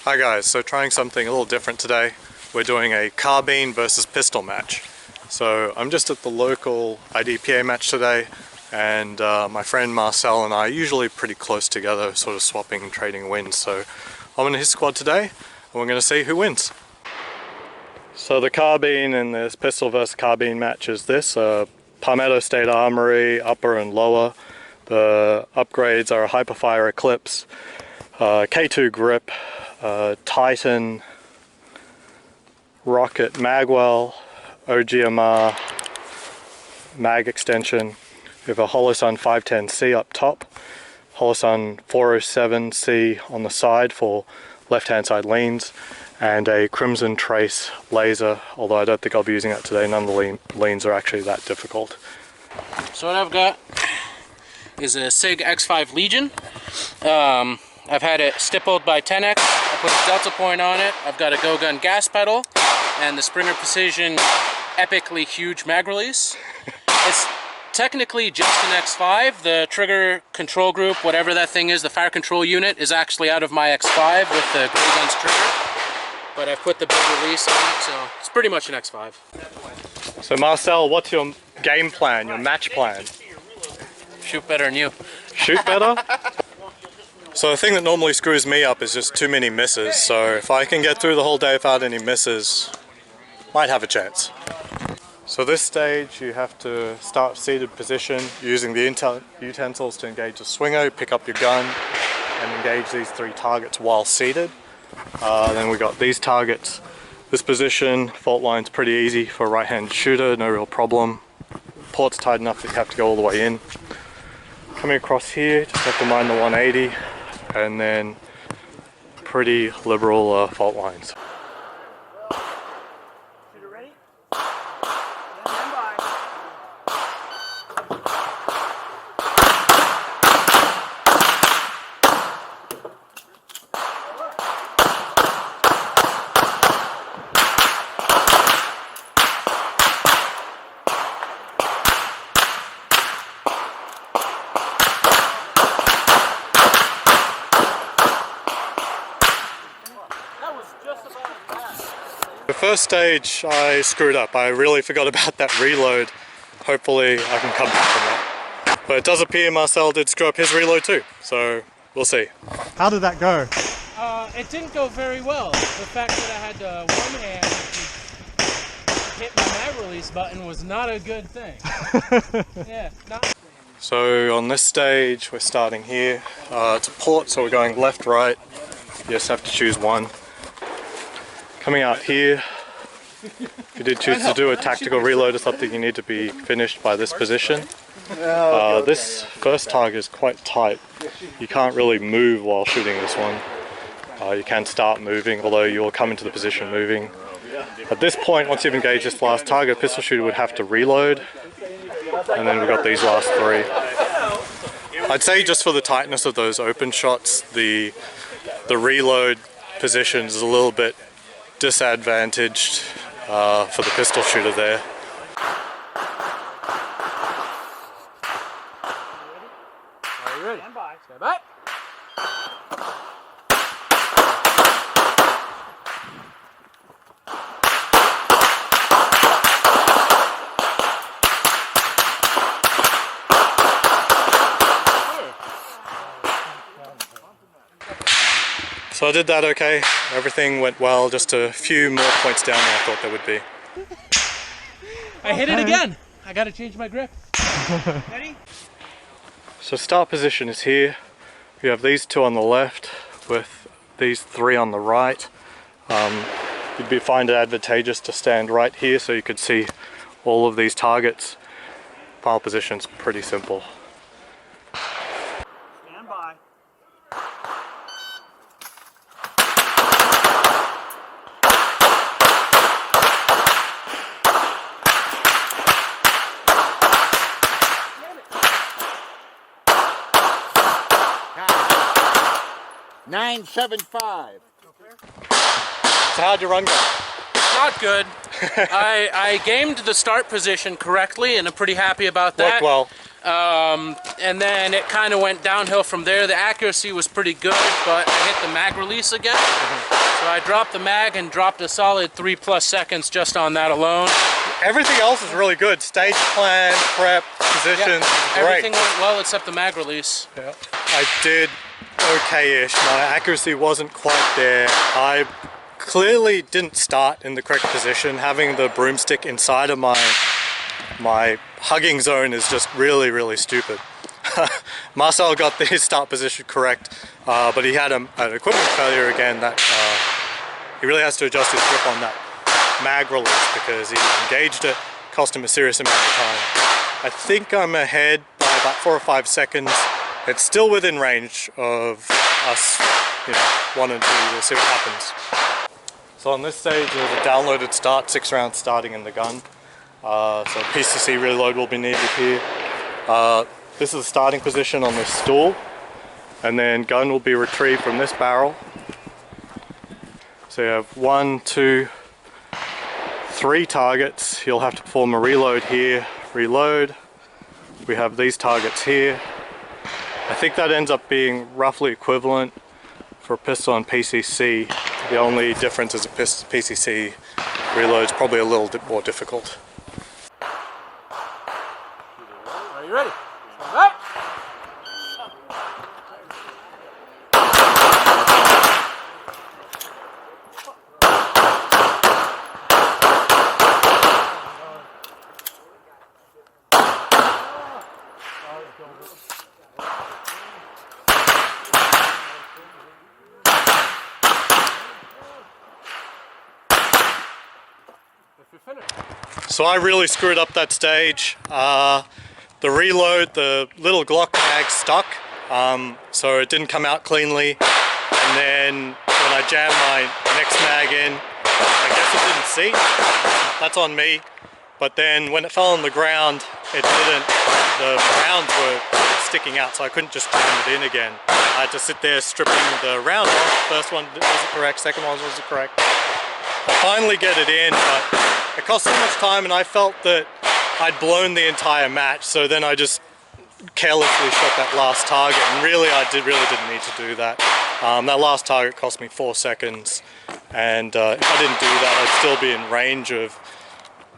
Hi guys, so trying something a little different today. We're doing a carbine versus pistol match. So I'm just at the local IDPA match today, and my friend Marcel and I are usually pretty close together, sort of swapping and trading wins. So I'm in his squad today, and we're going to see who wins. So the carbine in this pistol versus carbine match is this, Palmetto State Armory, upper and lower. The upgrades are a Hyperfire Eclipse, K2 grip, Titan, Rocket Magwell, OGMR, mag extension. We have a Holosun 510C up top, Holosun 407C on the side for left hand side leans, and a Crimson Trace laser, although I don't think I'll be using that today. None of the leans are actually that difficult. So what I've got is a SIG X5 Legion. I've had it stippled by 10X. I put a delta point on it. I've got a Go Gun gas pedal and the Springer Precision epically huge mag release. It's technically just an X5. The trigger control group, whatever that thing is, the fire control unit, is actually out of my X5 with the Go Gun's trigger. But I've put the big release on it, so it's pretty much an X5. So Marcel, what's your game plan, your match plan? Shoot better than you. Shoot better? So the thing that normally screws me up is just too many misses, so if I can get through the whole day without any misses, might have a chance. So this stage you have to start seated position using the utensils to engage the swinger, pick up your gun and engage these three targets while seated. Then we got these targets. This position, fault line's pretty easy for a right-handed shooter, no real problem. Port's tight enough that you have to go all the way in. Coming across here, just have to mind the 180, and then pretty liberal fault lines. Shooter ready? Stand by. The first stage I screwed up. I really forgot about that reload. Hopefully I can come back from that. But it does appear Marcel did screw up his reload too, so we'll see. How did that go? It didn't go very well. The fact that I had one hand hit my mag release button was not a good thing. Yeah, not. So on this stage we're starting here. It's a port, so we're going left, right. You just have to choose one. Coming out here, if you did choose to do a tactical reload or something, you need to be finished by this position. This first target is quite tight. You can't really move while shooting this one. You can start moving, although you'll come into the position moving. At this point, once you've engaged this last target, a pistol shooter would have to reload. And then we've got these last three. I'd say just for the tightness of those open shots, the reload position is a little bit disadvantaged for the pistol shooter there. Are you ready? Stand by. Stand by. So I did that okay, everything went well, just a few more points down than I thought there would be. I hit it again! I gotta change my grip. Ready? So start position is here. We have these two on the left with these three on the right. You'd find it advantageous to stand right here so you could see all of these targets. Final position's pretty simple. Stand by. $9.75. So how'd your run go? Not good. I gamed the start position correctly and I'm pretty happy about that. Worked well. And then it kind of went downhill from there. The accuracy was pretty good, but I hit the mag release again. So I dropped the mag and dropped a solid 3+ seconds just on that alone. Everything else is really good. Stage plan, prep, positions, great. Everything went well except the mag release. Yeah. I did okay-ish. My accuracy wasn't quite there. I clearly didn't start in the correct position. Having the broomstick inside of my hugging zone is just really, really stupid. Marcel got his start position correct, but he had an equipment failure again that he really has to adjust his grip on that mag release because he engaged it, cost him a serious amount of time. I think I'm ahead by about 4 or 5 seconds. It's still within range of us, you know, 1 and 2. We'll see what happens. So on this stage there's a downloaded start, 6 rounds starting in the gun. So PCC reload will be needed here. This is the starting position on this stool, and then gun will be retrieved from this barrel. So you have 1, 2, 3 targets. You'll have to perform a reload here, reload. We have these targets here. I think that ends up being roughly equivalent for a pistol and PCC. The only difference is a PCC reload is probably a little bit more difficult. Are you ready? Stand up. So I really screwed up that stage. The reload, the little Glock mag stuck, so it didn't come out cleanly. And then when I jammed my next mag in, I guess it didn't see. That's on me. But then when it fell on the ground, it didn't. The rounds were sticking out, so I couldn't just jam it in again. I had to sit there stripping the round off. First one wasn't correct, second one wasn't correct. I finally get it in, but it cost so much time, and I felt that I'd blown the entire match, so then I just carelessly shot that last target, and really I really didn't need to do that. That last target cost me 4 seconds, and if I didn't do that, I'd still be in range of,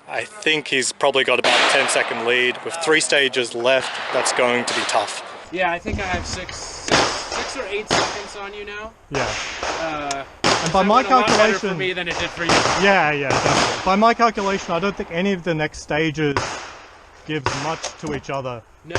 I think he's probably got about a 10-second lead. With 3 stages left, that's going to be tough. Yeah, I think I have 6 or 8 seconds on you now. Yeah. And by my went a lot better calculation, for me than it did for you. yeah, definitely. By my calculation, I don't think any of the next stages gives much to each other. No.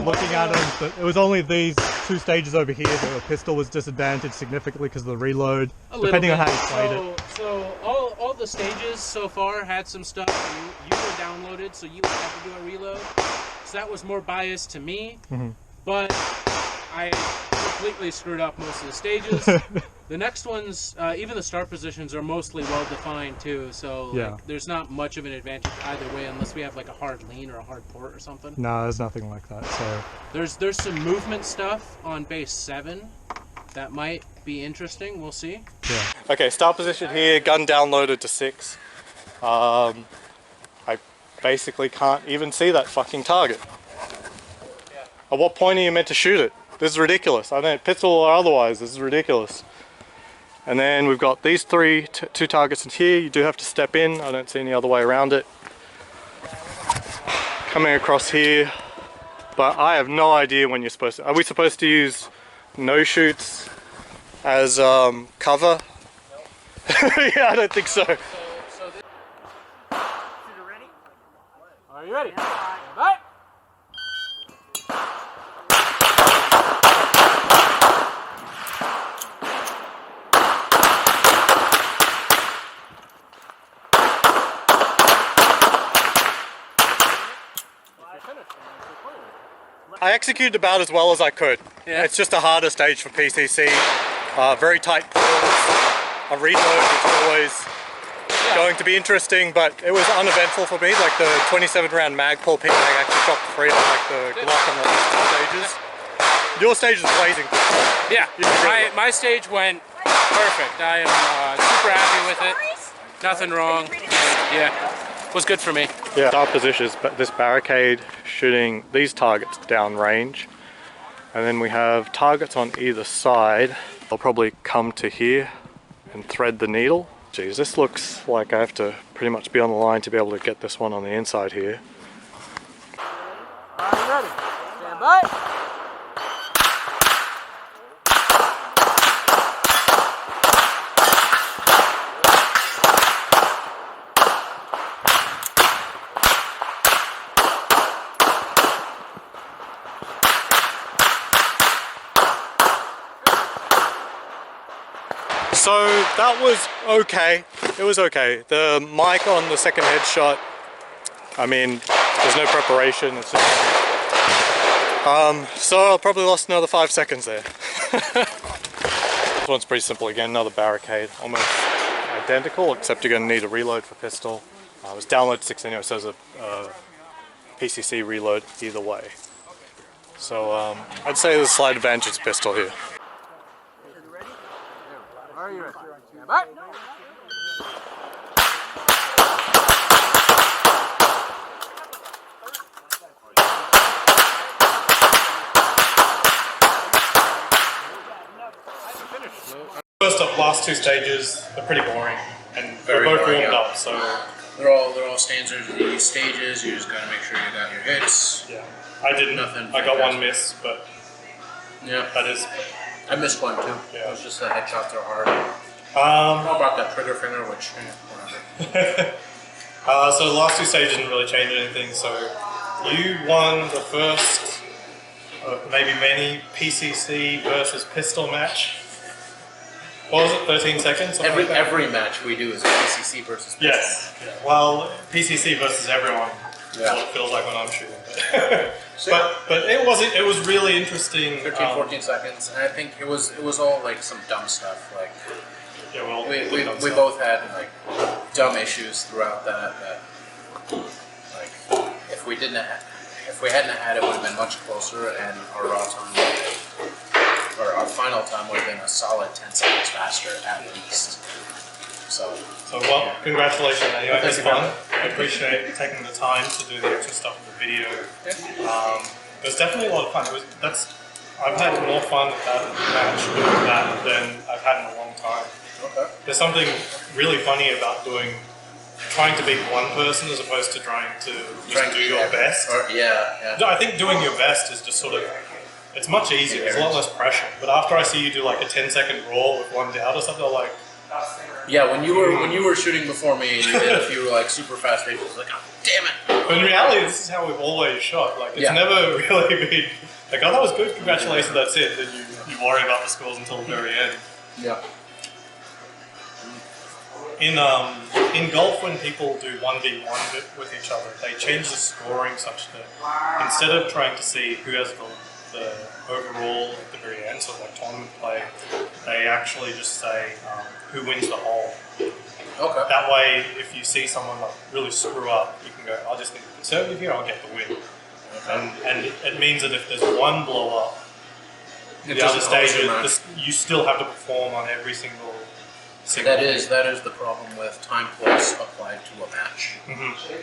Looking at them, it was only these 2 stages over here that the pistol was disadvantaged significantly because of the reload, depending on how you played it. So all the stages so far had some stuff you were downloaded, so you would have to do a reload. So that was more biased to me, but I completely screwed up most of the stages. The next ones, even the start positions, are mostly well-defined too, so like, there's not much of an advantage either way unless we have like a hard lean or a hard port or something. No, there's nothing like that. So there's some movement stuff on base 7 that might be interesting. We'll see. Yeah. Okay, start position here, gun downloaded to 6. I basically can't even see that fucking target. At what point are you meant to shoot it? This is ridiculous. I don't, pistol or otherwise, this is ridiculous. And then we've got these 2 targets in here. You do have to step in. I don't see any other way around it. Coming across here, but I have no idea when you're supposed to. Are we supposed to use no shoots as cover? Yeah, I don't think so. Shooter ready? Are you ready? Stand by. I executed about as well as I could. Yeah. It's just a harder stage for PCC. Very tight ports. A reload is always going to be interesting, but it was uneventful for me. Like the 27 round mag pull pin mag actually dropped free on like the Glock on the last 2 stages. Your stage is blazing. Yeah, my stage went perfect. I am super happy with it. Nothing wrong. Yeah. was good for me. Yeah, our position is this barricade shooting these targets downrange, and then we have targets on either side. They'll probably come to here and thread the needle. Geez, this looks like I have to pretty much be on the line to be able to get this one on the inside here. Are you ready? Stand by. So that was okay. It was okay. The mic on the second headshot, I mean, there's no preparation. It's just, so I probably lost another 5 seconds there. This one's pretty simple again, another barricade. Almost identical, except you're going to need a reload for pistol. It was download 6 anyway, so there's a PCC reload either way. So I'd say there's a slight advantage to pistol here. Are you ready? Stand by. First up, last two stages, they're pretty boring and they're Very both boring, warmed yeah. up, so They're all standard stages. You just gotta make sure you got your hits. yeah. I didn't. Nothing I got one fantastic. miss, but Yeah, that is. I missed one too. Yeah. It was just the headshots are hard. I brought that trigger finger, which whatever. So the last two stages didn't really change anything. So you won the first, maybe many PCC versus pistol match. What was it? 13 seconds. Something like that? Every match we do is a PCC versus pistol. Yes. Yeah. Well, PCC versus everyone. Yeah. That's what it feels like when I'm shooting. But it was really interesting. 13, 14 seconds, and I think it was all like some dumb stuff. Like Yeah, well, we both had like dumb issues throughout that like if we hadn't had it, would have been much closer, and our raw time or our final time would have been a solid 10 seconds faster at least. So well, congratulations anyway. It was Thank you. fun. I appreciate taking the time to do the extra stuff in the video. It was definitely a lot of fun. I've had more fun at that match doing that than I've had in a long time. okay. There's something really funny about trying to beat one person as opposed to trying to just do your best. Yeah. No, I think doing your best is just sort of, it's much easier, there's a lot less pressure. But after I see you do like a 10-second roll with one down or something, I'm like, Yeah, when you were shooting before me and you did a few like super fast races, like, oh, damn it. but in reality, this is how we've always shot. Like, it's Yeah. never really been like, oh, that was good, congratulations, that's it. Then you worry about the scores until the very end. Yeah. In golf, when people do 1v1 with each other, they change the scoring such that instead of trying to see who has the overall at the very end, sort of like tournament play, they actually just say who wins the hole. Okay. That way, if you see someone like really screw up, you can go, I'll just think conservative here, I'll get the win. And it means that if there's one blow up, the other stages, you still have to perform on every single That is the problem with time plus applied to a match,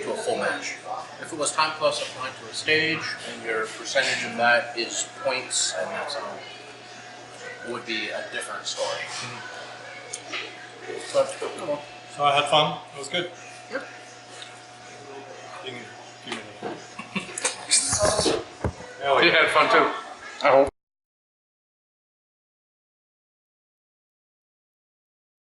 to a full match. If it was time plus applied to a stage, and your percentage of that is points, and that's how it would be a different story. But come on. So I had fun. It was good. Yep. You can give me the- You had fun too. I hope.